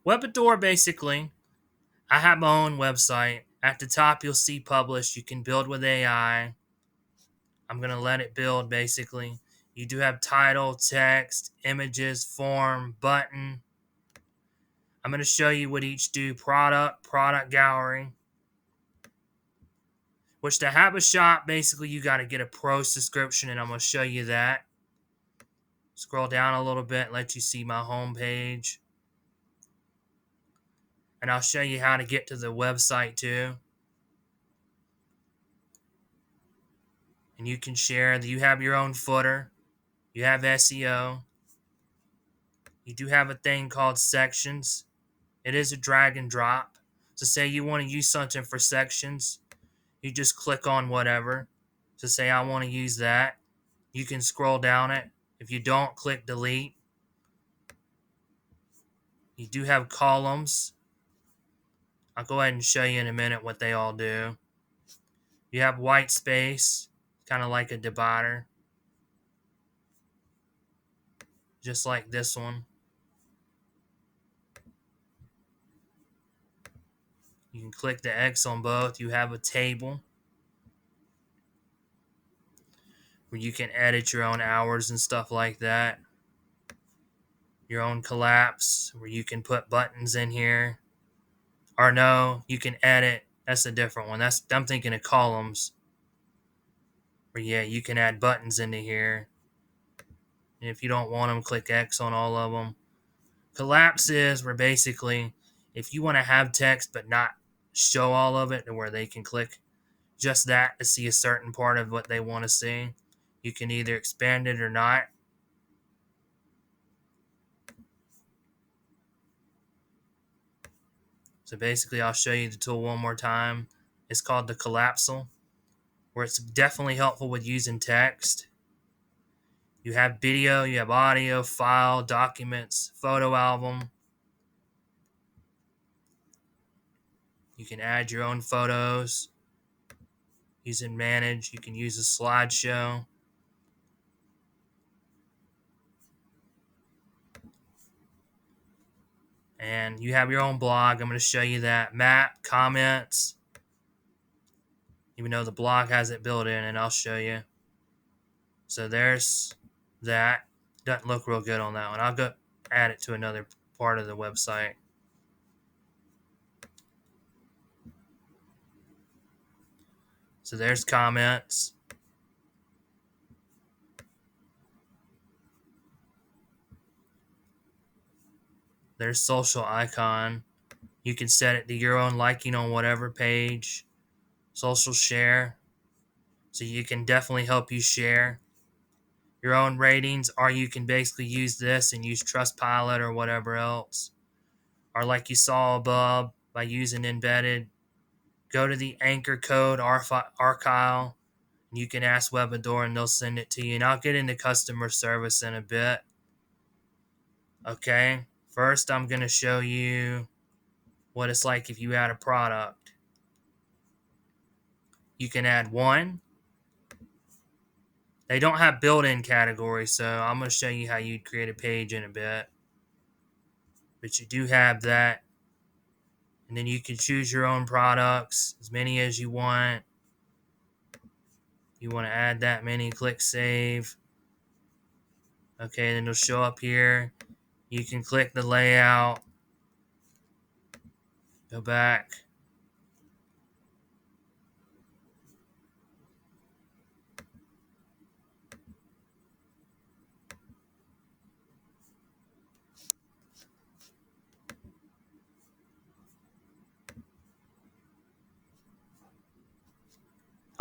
Webador basically, I have my own website. At the top, you'll see publish. You can build with AI. I'm going to let it build basically. You do have title, text, images, form, button. I'm going to show you what each do: product, product gallery. Which to have a shop, basically you got to get a pro subscription, and I'm going to show you that. Scroll down a little bit, let you see my home page. And I'll show you how to get to the website too. And you can share. You have your own footer. You have SEO. You do have a thing called sections. It is a drag and drop. So say you want to use something for sections, you just click on whatever. So say I want to use that. You can scroll down it. If you don't, click delete. You do have columns. I'll go ahead and show you in a minute what they all do. You have white space, kind of like a divider, just like this one. You can click the X on both. You have a table where you can edit your own hours and stuff like that. Your own collapse where you can put buttons in here. Or no, you can edit. That's a different one. I'm thinking of columns. Where yeah, you can add buttons into here. And if you don't want them, click X on all of them. Collapse is where basically if you want to have text but not show all of it, and where they can click just that to see a certain part of what they want to see, you can either expand it or not. So basically, I'll show you the tool one more time. It's called the collapsal, where it's definitely helpful with using text. You have video, you have audio, file, documents, photo album. You can add your own photos. Using manage, you can use a slideshow. And you have your own blog. I'm going to show you that. Map, comments. Even though the blog has it built in, and I'll show you. So there's that. Doesn't look real good on that one. I'll go add it to another part of the website. So there's comments. There's social icon. You can set it to your own liking on whatever page. Social share. So you can definitely help you share your own ratings, or you can basically use this and use Trustpilot or whatever else. Or like you saw above, by using embedded, go to the anchor code archive. You can ask Webador and they'll send it to you. And I'll get into customer service in a bit. Okay, first I'm going to show you what it's like if you add a product. You can add one. They don't have built-in categories, so I'm going to show you how you'd create a page in a bit. But you do have that. And then you can choose your own products, as many as you want. You want to add that many, click save. Okay, then it'll show up here. You can click the layout. Go back.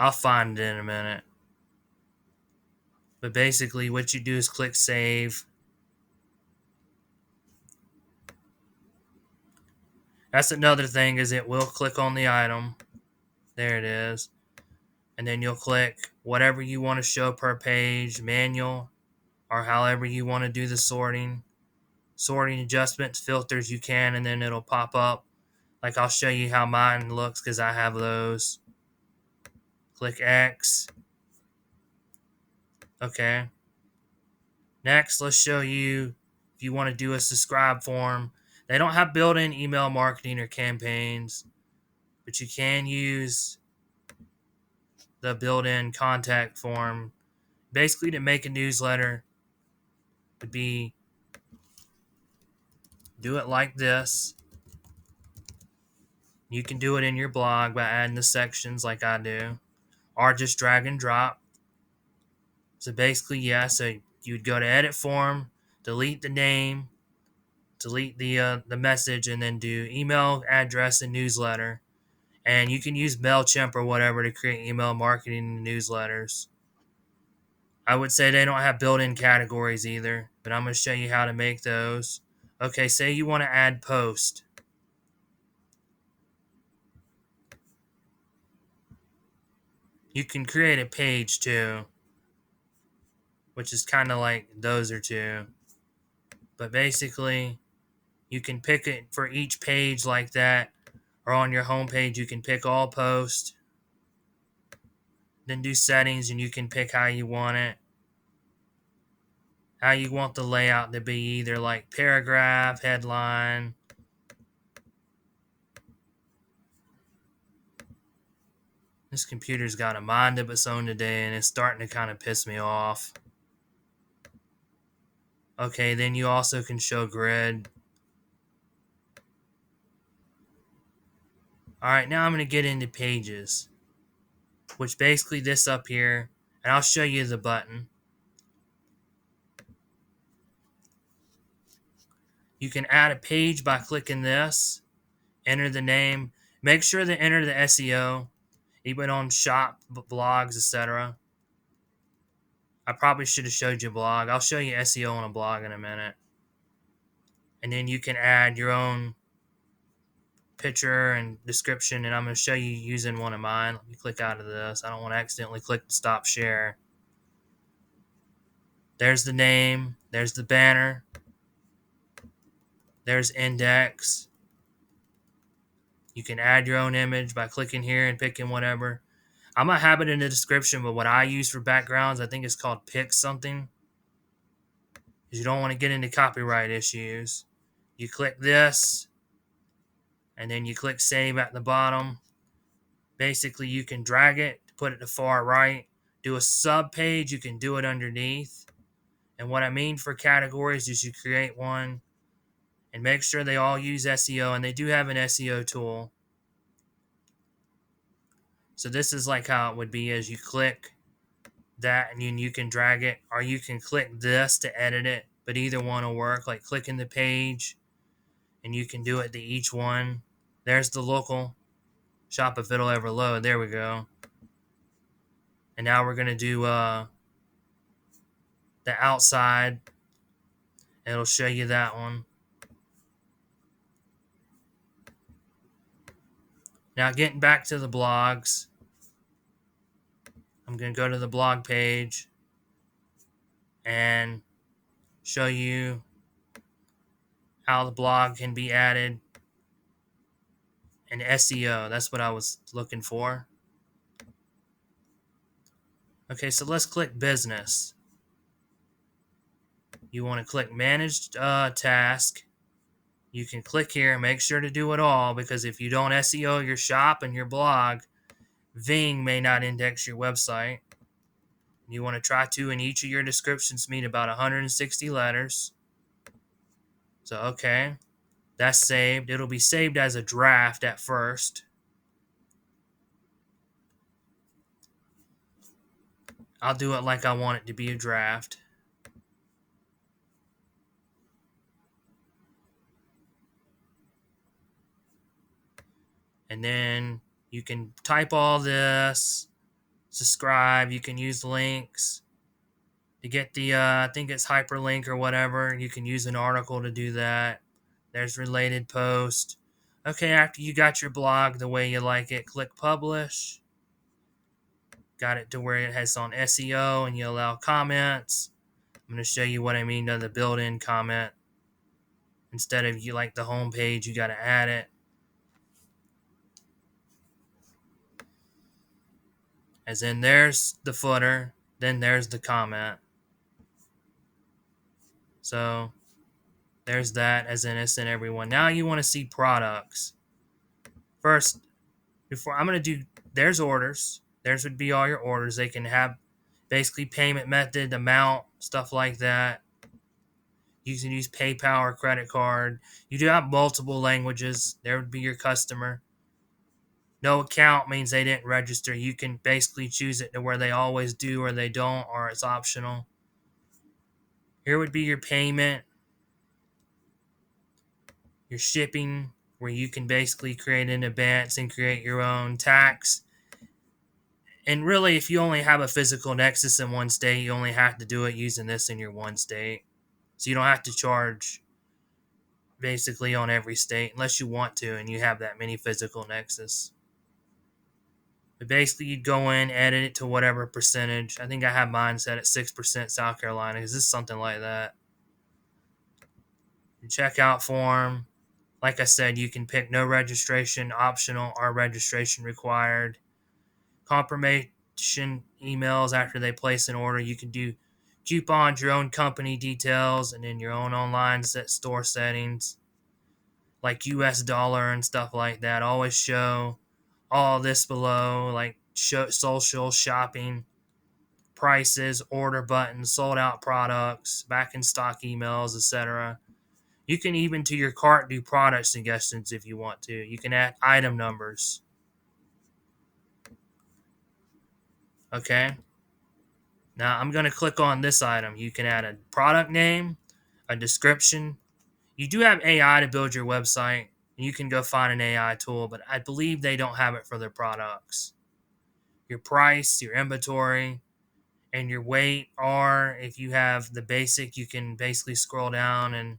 I'll find it in a minute. But basically what you do is click save. That's another thing, is it will click on the item. There it is. And then you'll click whatever you want to show per page, manual, or however you want to do the sorting. Sorting adjustments, filters you can, and then it'll pop up. Like I'll show you how mine looks because I have those. Click X. Okay. Next, let's show you if you want to do a subscribe form. They don't have built-in email marketing or campaigns, but you can use the built-in contact form. Basically, to make a newsletter would be do it like this. You can do it in your blog by adding the sections like I do, or just drag and drop. So basically, yeah, so you'd go to edit form, delete the name, delete the message, and then do email address and newsletter. And you can use MailChimp or whatever to create email marketing newsletters. I would say they don't have built-in categories either, but I'm going to show you how to make those. Okay, say you want to add post. You can create a page too, which is kind of like those are two. But basically, you can pick it for each page like that, or on your home page, you can pick all post. Then do settings, and you can pick how you want it. How you want the layout to be, either like paragraph, headline. This computer's got a mind of its own today, and it's starting to kind of piss me off. Okay, then you also can show grid. Alright, now I'm going to get into pages, which basically this up here, and I'll show you the button. You can add a page by clicking this, enter the name, make sure to enter the SEO, even on shop, blogs, etc. I probably should have showed you a blog. I'll show you SEO on a blog in a minute. And then you can add your own picture and description, and I'm going to show you using one of mine. Let me click out of this. I don't want to accidentally click the stop share. There's the name. There's the banner. There's index. You can add your own image by clicking here and picking whatever. I'm going to have it in the description, but what I use for backgrounds, I think it's called pick something. Because you don't want to get into copyright issues. You click this, and then you click save at the bottom. Basically, you can drag it, put it to far right. Do a sub page, you can do it underneath. And what I mean for categories is you create one and make sure they all use SEO, and they do have an SEO tool. So this is like how it would be as you click that, and then you can drag it, or you can click this to edit it, but either one will work. Like clicking the page, and you can do it to each one. There's the local shop if it'll ever load. There we go. And now we're going to do the outside. It'll show you that one. Now getting back to the blogs, I'm going to go to the blog page and show you how the blog can be added and SEO. That's what I was looking for. Okay, so let's click business. You want to click managed task. You can click here and make sure to do it all, because if you don't SEO your shop and your blog, Bing may not index your website. You want to try to, in each of your descriptions, meet about 160 letters. So, okay, that's saved. It'll be saved as a draft at first. I'll do it like I want it to be a draft. And then you can type all this, subscribe. You can use links to get the, I think it's hyperlink or whatever. You can use an article to do that. There's related post. Okay, after you got your blog the way you like it, click publish. Got it to where it has on SEO, and you allow comments. I'm going to show you what I mean by the built-in comment. Instead of you like the home page, you got to add it. As in, there's the footer, then there's the comment. So There's that as in it's in everyone. Now you want to see products. First, before I'm going to do, there's orders. There's would be all your orders. They can have basically payment method, amount, stuff like that. You can use PayPal or credit card. You do have multiple languages. There would be your customer. No account means they didn't register. You can basically choose it to where they always do or they don't, or it's optional. Here would be your payment, your shipping, where you can basically create an advance and create your own tax. And really, if you only have a physical nexus in one state, you only have to do it using this in your one state. So you don't have to charge basically on every state unless you want to and you have that many physical nexus. But basically, you'd go in, edit it to whatever percentage. I think I have mine set at 6% South Carolina because this is something like that. Your checkout form. Like I said, you can pick no registration optional or registration required. Confirmation emails after they place an order. You can do coupons, your own company details, and then your own online store settings like US dollar and stuff like that. Always show all this below, like social shopping, prices, order buttons, sold out products, back in stock emails, etc. You can even to your cart do product suggestions if you want to. You can add item numbers. Okay. Now I'm going to click on this item. You can add a product name, a description. You do have AI to build your website. You can go find an AI tool, but I believe they don't have it for their products. Your price, your inventory, and your weight are, if you have the basic, you can basically scroll down and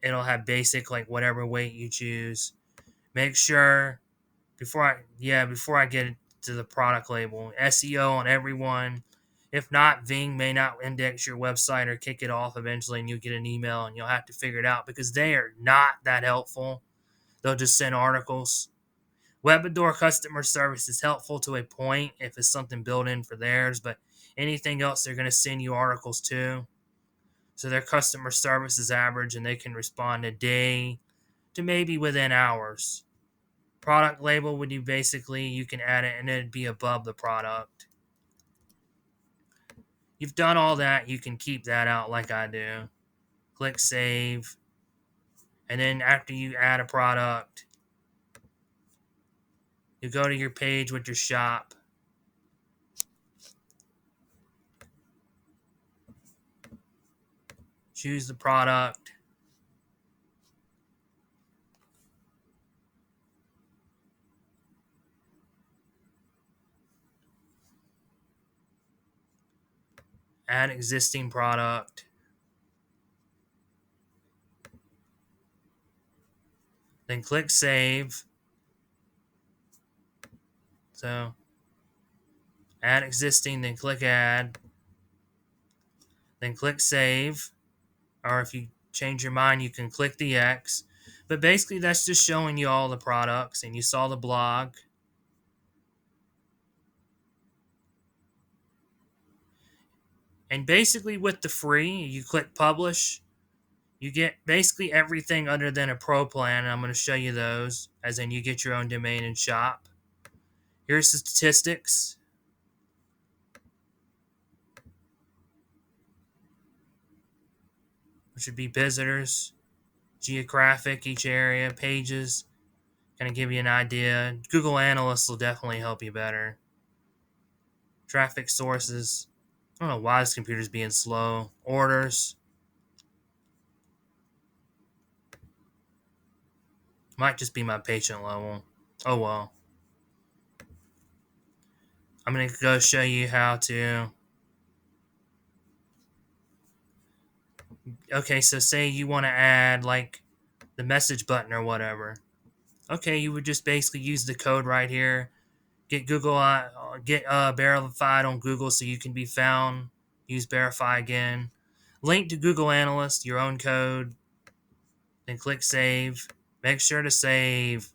it'll have basic, like whatever weight you choose. Make sure before I get to the product label, SEO on everyone. If not, Bing may not index your website or kick it off eventually, and you'll get an email and you'll have to figure it out because they are not that helpful. They'll just send articles. Webador customer service is helpful to a point if it's something built in for theirs, but anything else they're going to send you articles to. So their customer service is average and they can respond a day to maybe within hours. Product label would you basically, you can add it and it'd be above the product. You've done all that, you can keep that out like I do. Click save. And then after you add a product, you go to your page with your shop. Choose the product. Add existing product. Then click save. So add existing, then click add. Then click save. Or if you change your mind, you can click the X. But basically, that's just showing you all the products, and you saw the blog. And basically, with the free, you click publish. You get basically everything other than a pro plan, and I'm going to show you those, as in you get your own domain and shop. Here's the statistics. Which would be visitors, geographic, each area, pages. Kind of give you an idea. Google Analysts will definitely help you better. Traffic sources. I don't know why this computer's being slow. Orders. Might just be my patient level. Oh well. I'm going to go show you how to. Okay, so say you want to add like the message button or whatever. Okay, you would just basically use the code right here. Get verified on Google so you can be found. Use verify again. Link to Google Analyst, your own code. Then click save. Make sure to save.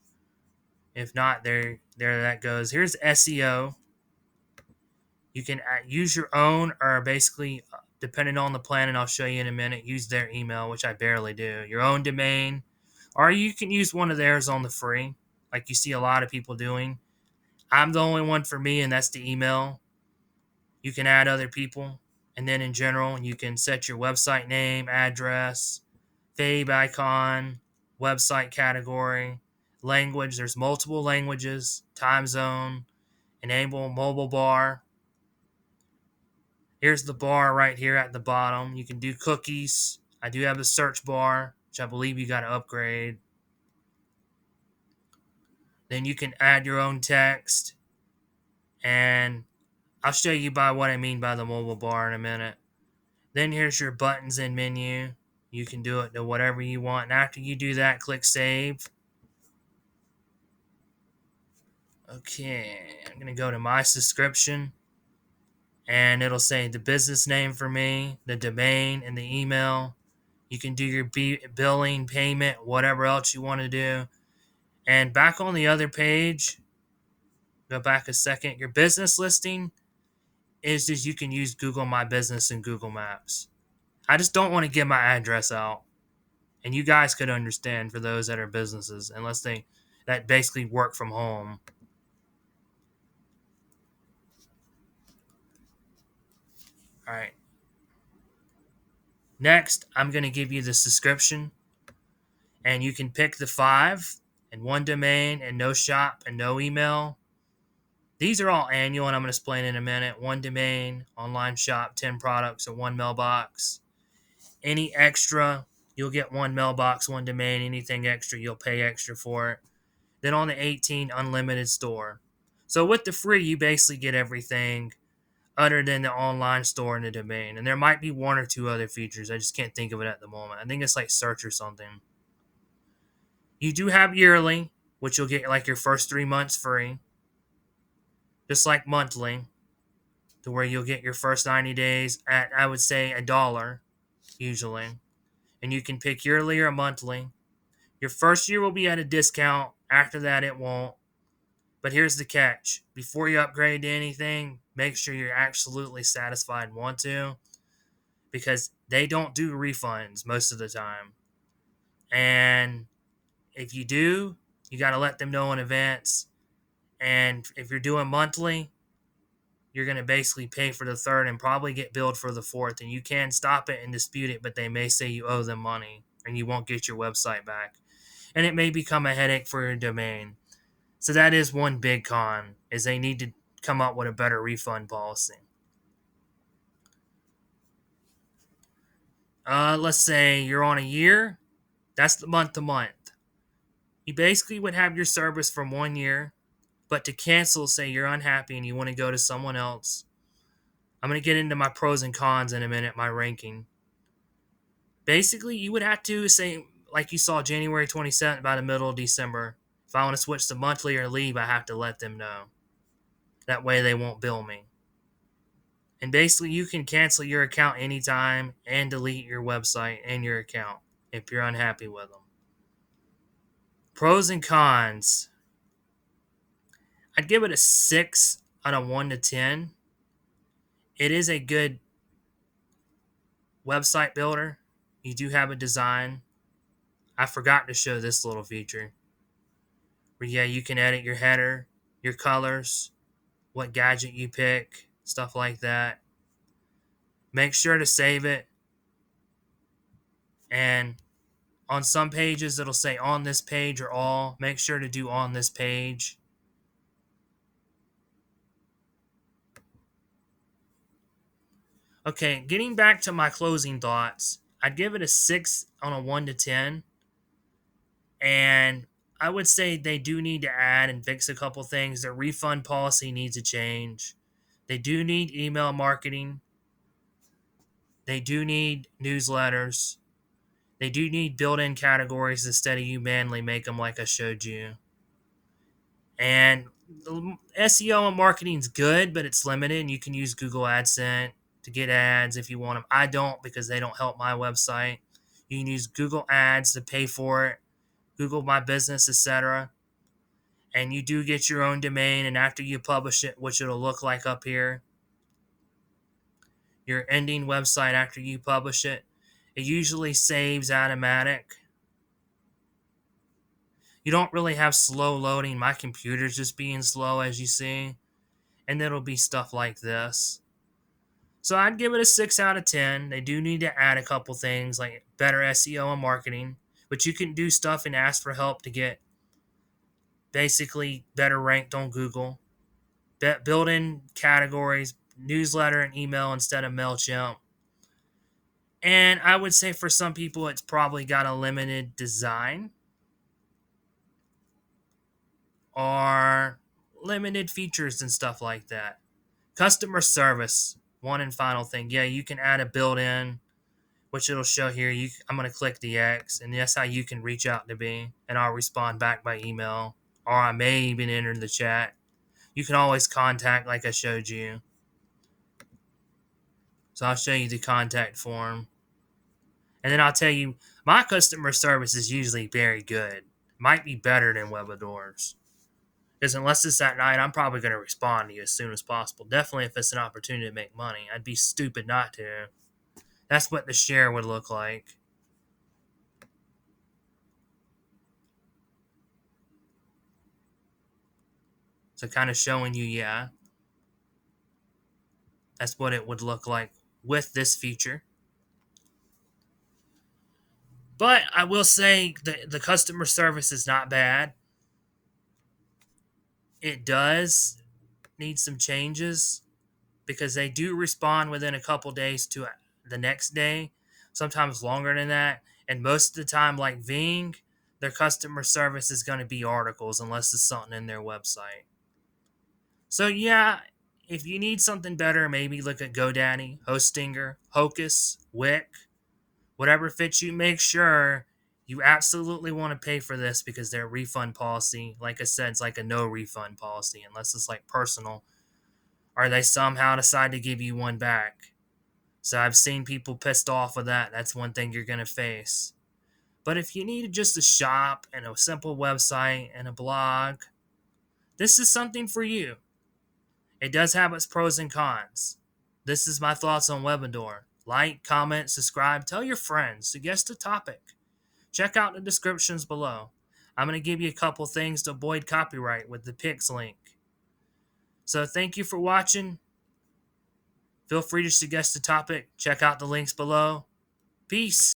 If not, there that goes. Here's SEO. You can use your own or basically depending on the plan, and I'll show you in a minute, use their email, which I barely do. Your own domain, or you can use one of theirs on the free, like you see a lot of people doing. I'm the only one for me, and that's the email. You can add other people, and then in general, you can set your website name, address, fave icon, website category, language. There's multiple languages, time zone, enable mobile bar. Here's the bar right here at the bottom. You can do cookies. I do have a search bar, which I believe you got to upgrade. Then you can add your own text, and I'll show you by what I mean by the mobile bar in a minute. Then here's your buttons and menu. You can do it to whatever you want. And after you do that, click save. Okay, I'm going to go to my subscription. And it'll say the business name for me, the domain, and the email. You can do your billing, payment, whatever else you want to do. And back on the other page, go back a second. Your business listing is just you can use Google My Business and Google Maps. I just don't want to give my address out. And you guys could understand for those that are businesses, unless they that basically work from home. All right. Next, I'm going to give you the subscription, and you can pick the 5 and 1 domain and no shop and no email. These are all annual, and I'm going to explain in a minute. 1 domain, online shop, 10 products, or 1 mailbox. Any extra, you'll get 1 mailbox, 1 domain. Anything extra, you'll pay extra for it. Then on the 18, unlimited store. So with the free, you basically get everything other than the online store and the domain. And there might be 1 or 2 other features. I just can't think of it at the moment. I think it's like search or something. You do have yearly, which you'll get like your first 3 months free. Just like monthly, to where you'll get your first 90 days at, I would say, $1 usually. And you can pick yearly or monthly. Your first year will be at a discount. After that, it won't. But here's the catch. Before you upgrade to anything, make sure you're absolutely satisfied and want to, because they don't do refunds most of the time. And if you do, you got to let them know in advance. And if you're doing monthly, you're going to basically pay for the 3rd and probably get billed for the 4th. And you can stop it and dispute it, but they may say you owe them money and you won't get your website back. And it may become a headache for your domain. So that is one big con, is they need to come up with a better refund policy. Let's say you're on a year. That's the month to month. You basically would have your service from 1 year, but to cancel, say you're unhappy and you want to go to someone else. I'm going to get into my pros and cons in a minute, my ranking. Basically, you would have to say, like you saw January 27th, by the middle of December. If I want to switch to monthly or leave, I have to let them know. That way they won't bill me. And basically, you can cancel your account anytime and delete your website and your account if you're unhappy with them. Pros and cons. I'd give it a 6 out of 1 to 10. It is a good website builder. You do have a design. I forgot to show this little feature. Where, yeah, you can edit your header, your colors, what gadget you pick, stuff like that. Make sure to save it. And on some pages, it'll say on this page or all. Make sure to do on this page. Okay, getting back to my closing thoughts, I'd give it a 6 on a 1 to 10. And I would say they do need to add and fix a couple things. Their refund policy needs a change. They do need email marketing. They do need newsletters. They do need built-in categories instead of you manually make them like I showed you. And SEO and marketing is good, but it's limited. And you can use Google AdSense to get ads if you want them. I don't, because they don't help my website. You can use Google Ads to pay for it, Google My Business, etc. And you do get your own domain, and after you publish it, which it'll look like up here, your ending website after you publish it. It usually saves automatic. You don't really have slow loading. My computer's just being slow, as you see. And it'll be stuff like this. So I'd give it a 6 out of 10. They do need to add a couple things like better SEO and marketing. But you can do stuff and ask for help to get basically better ranked on Google. Build in categories, newsletter and email instead of MailChimp. And I would say for some people, it's probably got a limited design or limited features and stuff like that. Customer service, one and final thing. Yeah, you can add a built-in, which it'll show here. I'm going to click the X, and that's how you can reach out to me, and I'll respond back by email, or I may even enter the chat. You can always contact like I showed you. So I'll show you the contact form. And then I'll tell you, my customer service is usually very good. Might be better than Webador's. Because unless it's at night, I'm probably going to respond to you as soon as possible. Definitely if it's an opportunity to make money. I'd be stupid not to. That's what the share would look like. So kind of showing you, yeah, that's what it would look like with this feature. But I will say the customer service is not bad. It does need some changes because they do respond within a couple days to the next day, sometimes longer than that. And most of the time, like Ving, their customer service is going to be articles unless it's something in their website. So, yeah, if you need something better, maybe look at GoDaddy, Hostinger, Hocus, Wix, whatever fits you. Make sure you absolutely want to pay for this because their refund policy, like I said, it's like a no refund policy unless it's like personal, or they somehow decide to give you one back. So I've seen people pissed off with that. That's one thing you're going to face. But if you need just a shop and a simple website and a blog, this is something for you. It does have its pros and cons. This is my thoughts on Webador. Like, comment, subscribe, tell your friends, suggest a topic. Check out the descriptions below. I'm going to give you a couple things to avoid copyright with the Pix link. So thank you for watching. Feel free to suggest a topic. Check out the links below. Peace.